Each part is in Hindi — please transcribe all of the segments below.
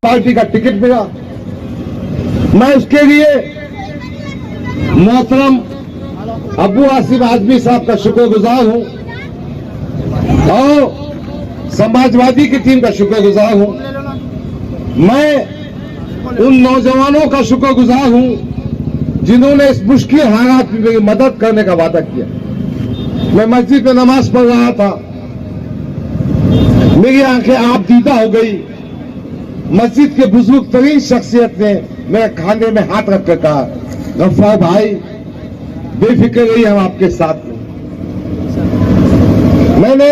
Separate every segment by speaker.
Speaker 1: पार्टी का टिकट मिला। मैं उसके लिए मोहतरम अबू आसिफ आजमी साहब का शुक्रगुजार हूं और समाजवादी की टीम का शुक्रगुजार हूं। मैं उन नौजवानों का शुक्रगुजार हूं जिन्होंने इस मुश्किल हालात में मेरी मदद करने का वादा किया। मैं मस्जिद में नमाज पढ़ रहा था, मेरी आंखें आप दीदा हो गई। मस्जिद के बुजुर्ग तरीन शख्सियत ने मेरे खाने में हाथ रखकर कहा, गफ्फार भाई बेफिक्र रहिए, हम आपके साथ हैं। मैंने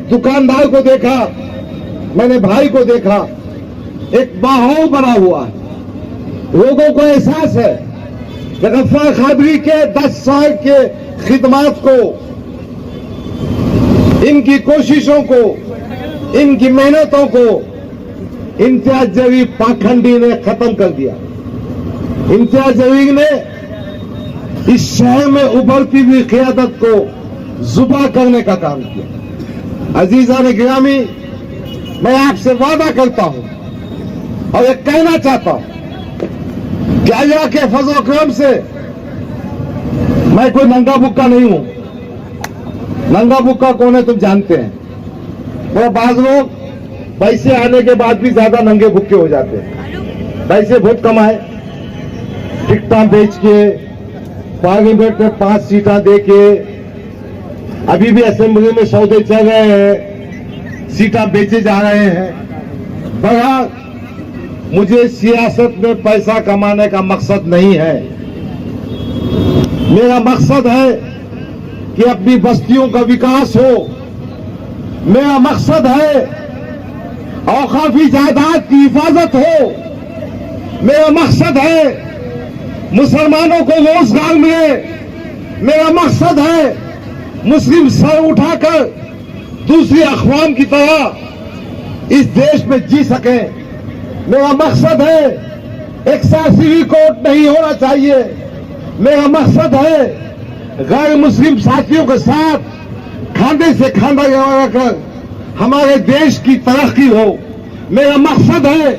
Speaker 1: दुकानदार को देखा, मैंने भाई को देखा, एक माहौल बना हुआ है। लोगों को एहसास है कि गफ्फार कादरी के 10 साल के खिदमात को, इनकी कोशिशों को, इनकी मेहनतों को इम्तियाज जलील पाखंडी ने खत्म कर दिया। इम्तियाज जलील ने इस शहर में उभरती हुई क़ियादत को जुबा करने का काम किया। अजीज़ान गिरामी, मैं आपसे वादा करता हूं और ये कहना चाहता हूं कि अल्लाह के फज़ल करम से मैं कोई नंगा बुक्का नहीं हूं। नंगा बुक्का कौन है तुम जानते हैं। तो बाज लोग पैसे आने के बाद भी ज्यादा नंगे भुक्के हो जाते हैं। पैसे बहुत कमाए, टिकटा बेच के, पार्लियामेंट में 5 सीटें दे के, अभी भी असेंबली में सौदे चल रहे हैं, सीटें बेचे जा रहे हैं। बहरहाल मुझे सियासत में पैसा कमाने का मकसद नहीं है। मेरा मकसद है कि अपनी बस्तियों का विकास हो। मेरा मकसद है औकाफी जायदाद की हिफाजत हो। मेरा मकसद है मुसलमानों को रोजगार मिले। मेरा मकसद है मुस्लिम सर उठाकर दूसरी अक़वाम की तरह इस देश में जी सके। मेरा मकसद है एक सिविल कोड नहीं होना चाहिए। मेरा मकसद है गैर मुस्लिम साथियों के साथ खांधे से खांधा लगाकर हमारे देश की तरक्की हो। मेरा मकसद है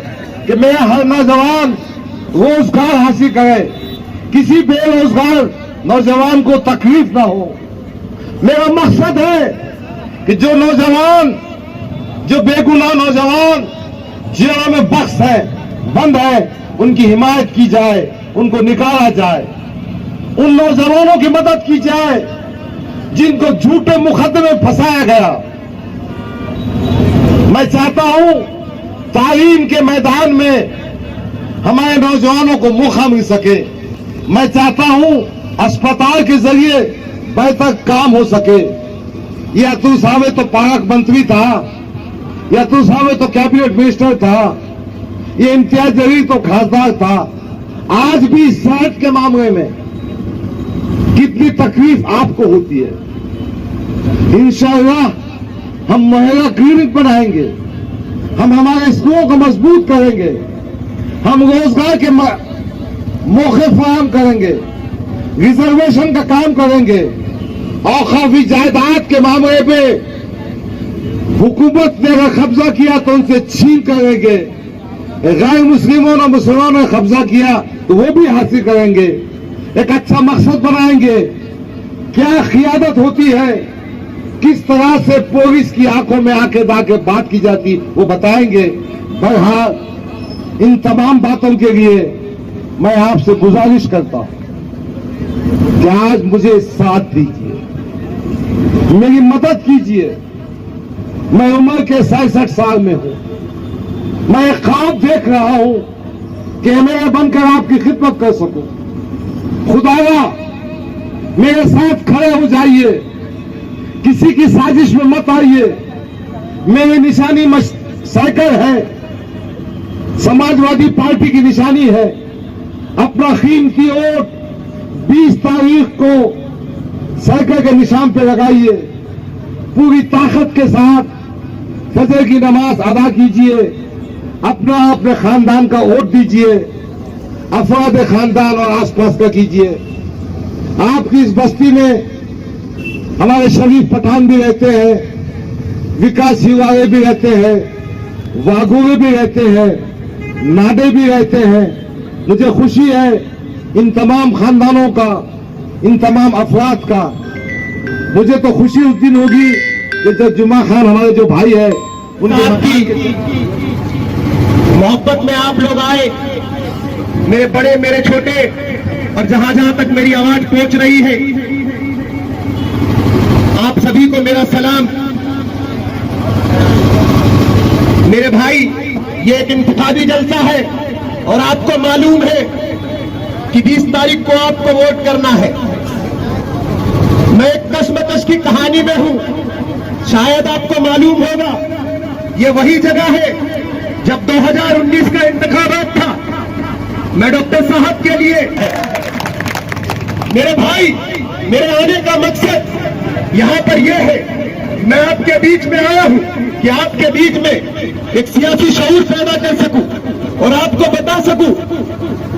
Speaker 1: कि मेरा हर नौजवान रोजगार हासिल करे, किसी बेरोजगार नौजवान को तकलीफ ना हो। मेरा मकसद है कि जो नौजवान, जो बेगुनाह नौजवान जेलों में बंद है, उनकी हिमायत की जाए, उनको निकाला जाए। उन नौजवानों की मदद की जाए जिनको झूठे मुकदमे में फंसाया गया। मैं चाहता हूं तालीम के मैदान में हमारे नौजवानों को मौका मिल सके। मैं चाहता हूं अस्पताल के जरिए बेहतर काम हो सके। ये अतुल साहब तो पार्क मंत्री था, ये अतुल साहब तो कैबिनेट मिनिस्टर था, ये इम्तियाज जलील तो खासदार था। आज भी सेहत के मामले में कितनी तकलीफ आपको होती है। इंशाअल्लाह हम महिला क्लिनिक बनाएंगे, हम हमारे स्कूलों को मजबूत करेंगे, हम रोजगार के मौके फराहम करेंगे, रिजर्वेशन का काम करेंगे। औकाफी जायदाद के मामले में हुकूमत ने अगर कब्जा किया तो उनसे छीन करेंगे। गैर मुस्लिमों ने मुसलमानों ने कब्जा किया तो वो भी हासिल करेंगे। एक अच्छा मकसद बनाएंगे। क्या क़ियादत होती है, किस तरह से पुलिस की आंखों में आंखें डाल बात की जाती, वो बताएंगे। बहरहाल इन तमाम बातों के लिए मैं आपसे गुजारिश करता हूं कि आज मुझे साथ दीजिए, मेरी मदद कीजिए। मैं उम्र के 66 साल में हूं। मैं एक ख्वाब देख रहा हूं कि मैं बनकर आपकी खिदमत कर सकूं। खुदाया मेरे साथ खड़े हो जाइए, किसी की साजिश में मत आइए। मेरी निशानी साइकिल है, समाजवादी पार्टी की निशानी है। अपना कीमती वोट 20 तारीख को साइकिल के निशान पे लगाइए। पूरी ताकत के साथ फजर की नमाज अदा कीजिए। अपने खानदान का वोट दीजिए, अफराद खानदान और आसपास का कीजिए। आपकी इस बस्ती में हमारे शरीफ पठान भी रहते हैं, विकास वाले भी रहते हैं, वाघोरे भी रहते हैं। नाडे भी रहते हैं। मुझे खुशी है इन तमाम खानदानों का, इन तमाम अफराद का। मुझे तो खुशी उस दिन होगी कि जब जुमा खान हमारे जो भाई है उनकी
Speaker 2: मोहब्बत में आप लोग आए, मेरे बड़े मेरे छोटे, और जहां जहां तक मेरी आवाज पहुंच रही है, आप सभी को मेरा सलाम। मेरे भाई, ये एक इंतखाबी जलसा है और आपको मालूम है कि 20 तारीख को आपको वोट करना है। मैं एक कश्मकश की कहानी में हूं, शायद आपको मालूम होगा, ये वही जगह है जब 2019 का इंतखाबात था। मैं डॉक्टर साहब के लिए, मेरे भाई, मेरे आने का मकसद यहां पर यह है, मैं आपके बीच में आया हूं कि आपके बीच में एक सियासी शऊर पैदा कर सकूं और आपको बता सकूं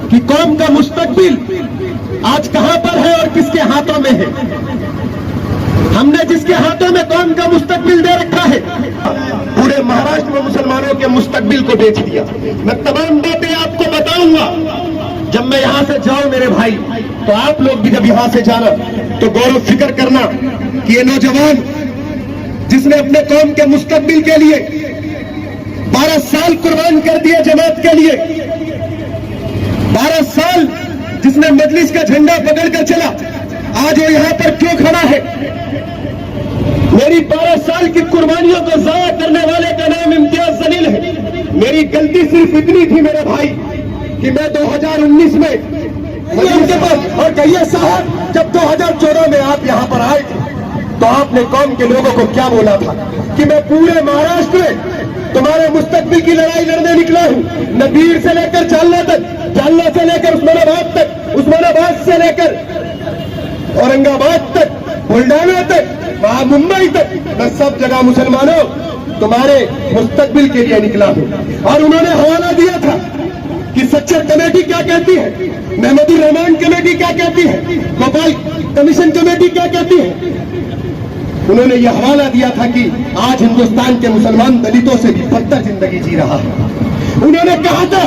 Speaker 2: कि कौम का मुस्तकबिल आज कहां पर है और किसके हाथों में है। हमने जिसके हाथों में कौम का मुस्तकबिल दे रखा है, पूरे महाराष्ट्र में मुसलमानों के मुस्तकबिल को बेच दिया। मैं तमाम बातें आपको बताऊंगा जब मैं यहां से जाऊं मेरे भाई। तो आप लोग भी जब यहां से जाना तो गौरव फिक्र करना कि ये नौजवान जिसने अपने कौम के मुस्तकबिल के लिए 12 साल कुर्बान कर दिए जमात के लिए, 12 साल जिसने मजलिस का झंडा पकड़कर चला, आज वो यहां पर क्यों खड़ा है? मेरी 12 साल की कुर्बानियों को जाया करने वाले का नाम इम्तियाज जलील है। मेरी गलती सिर्फ इतनी थी मेरे भाई कि मैं 2019 में उनके पास, और कहिए साहब, जब 2014 में आप यहां पर आए थे तो आपने कौम के लोगों को क्या बोला था कि मैं पूरे महाराष्ट्र में तुम्हारे मुस्तकबिल की लड़ाई लड़ने निकला हूं, नबीर से लेकर जालना तक, जालना से लेकर उस्मानाबाद तक, उस्मानाबाद से लेकर औरंगाबाद तक, बुल्ढाना तक, वहां मुंबई तक, मैं सब जगह मुसलमानों तुम्हारे मुस्तकबिल के लिए निकला हूं। और उन्होंने हवाला दिया था कि सच्चर कमेटी क्या कहती है, महमूदुर रहमान कमेटी क्या कहती है, गोपाल कमीशन कमेटी क्या कहती है। उन्होंने यह हवाला दिया था कि आज हिंदुस्तान के मुसलमान दलितों से भी बदतर जिंदगी जी रहा है। उन्होंने कहा था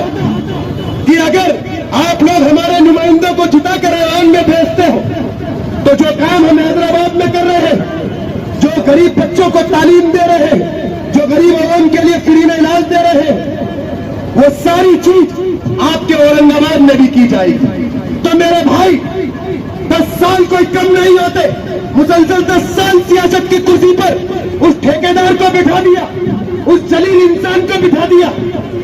Speaker 2: कि अगर आप लोग हमारे नुमाइंदों को जुटाकर ऐवान में भेजते हो तो जो काम हम हैदराबाद में कर रहे हैं, जो गरीब बच्चों को तालीम दे रहे हैं, जो गरीब आवाम के लिए फ्री में इलाज दे रहे हैं, वो सारी चीज आपके औरंगाबाद में भी की जाएगी। तो मेरे भाई, 10 साल कोई कम नहीं होते। मुसलसल 10 साल सियासत की कुर्सी पर उस ठेकेदार को बिठा दिया, उस जलील इंसान को बिठा दिया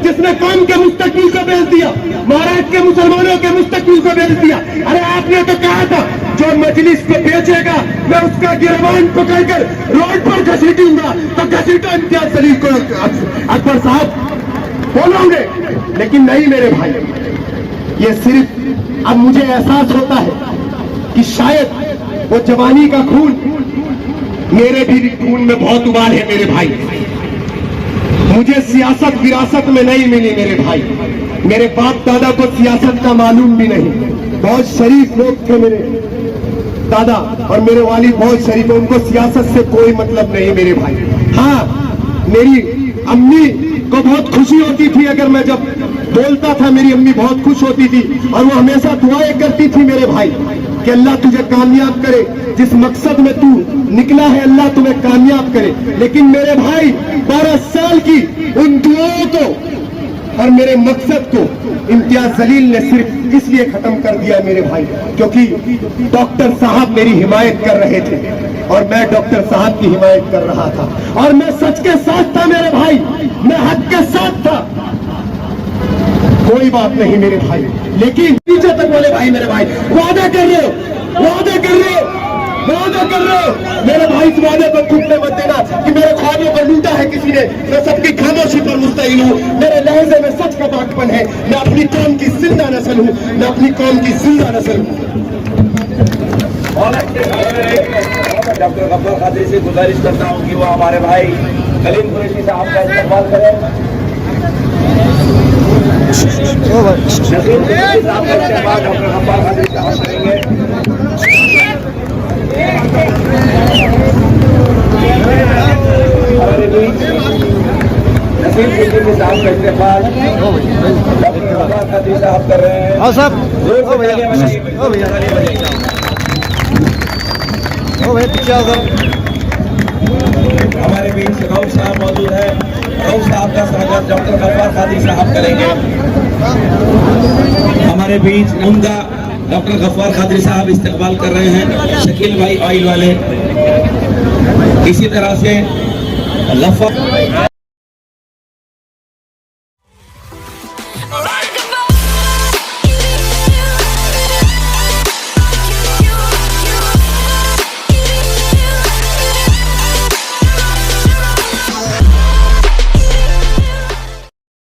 Speaker 2: जिसने कौम के मुस्तकबिल को बेच दिया, महाराष्ट्र के मुसलमानों के मुस्तकबिल को बेच दिया। अरे आपने तो कहा था जो मजलिस को बेचेगा मैं उसका गिरबान पकड़कर रोड पर घसीटूंगा, तो घसीटो इम्तियाज जलील को अकबर साहब बोलोगे। लेकिन नहीं मेरे भाई, ये सिर्फ अब मुझे एहसास होता है कि शायद वो जवानी का खून मेरे भी खून में बहुत उबाल है मेरे भाई। मुझे सियासत विरासत में नहीं मिली मेरे भाई, मेरे बाप दादा को सियासत का मालूम भी नहीं। बहुत शरीफ लोग थे मेरे दादा और मेरे वालिद बहुत शरीफ है, उनको सियासत से कोई मतलब नहीं मेरे भाई। हाँ, मेरी अम्मी को बहुत खुशी होती थी अगर मैं जब बोलता था, मेरी अम्मी बहुत खुश होती थी और वो हमेशा दुआएं करती थी मेरे भाई कि अल्लाह तुझे कामयाब करे, जिस मकसद में तू निकला है अल्लाह तुम्हें कामयाब करे। लेकिन मेरे भाई, 12 साल की उन दुआओं को और मेरे मकसद को इम्तियाज जलील ने सिर्फ इसलिए खत्म कर दिया मेरे भाई क्योंकि डॉक्टर साहब मेरी हिमायत कर रहे थे और मैं डॉक्टर साहब की हिमायत कर रहा था और मैं सच के साथ था मेरे भाई, मैं हक के साथ था। कोई बात नहीं मेरे भाई, लेकिन नीचे तक बोले भाई मेरे भाई, वादा कर रहे हो, वादा कर रहे हो, वादा कर रहे हो मेरे भाई, इस वादे को टूटने मत देना कि मेरे ख्वाबों पर लूटा है किसी ने। मैं सबकी खामोशी पर मुस्तहिल हूँ, मेरे लहजे में सच का बागपन है, मैं अपनी कौम की जिंदा नस्ल हूँ, मैं अपनी कौम की जिंदा नस्ल हूँ।
Speaker 3: डॉक्टर गफ्फार कादरी से गुजारिश करता हूँ कि वो हमारे भाई कलीम कुरैशी साहब का इस्तेमाल करें। साहब का इस्तेमाल डॉक्टर गफ्फार कादरी साहब करेंगे। हमारे बीच नसीम सिद्दीकी साहब का इस्तेमाल डॉक्टर गफ्फार कादरी साहब कर रहे हैं।
Speaker 4: आओ साहब,
Speaker 3: जोर
Speaker 4: ओ
Speaker 3: से
Speaker 4: भैया,
Speaker 3: तालियां बजाइए,
Speaker 4: ओ भैया,
Speaker 3: तालियां बजाइए।
Speaker 4: ओ भैया पीछे आओ सर।
Speaker 3: हमारे बीच रऊफ साहब मौजूद है। रऊफ साहब का स्वागत डॉक्टर गफ्फार कादरी साहब करेंगे। हमारे बीच उमदा डॉक्टर गफ्फार कादरी साहब इस्तेमाल कर रहे हैं, शकील भाई ऑयल वाले। इसी तरह से गफ्फार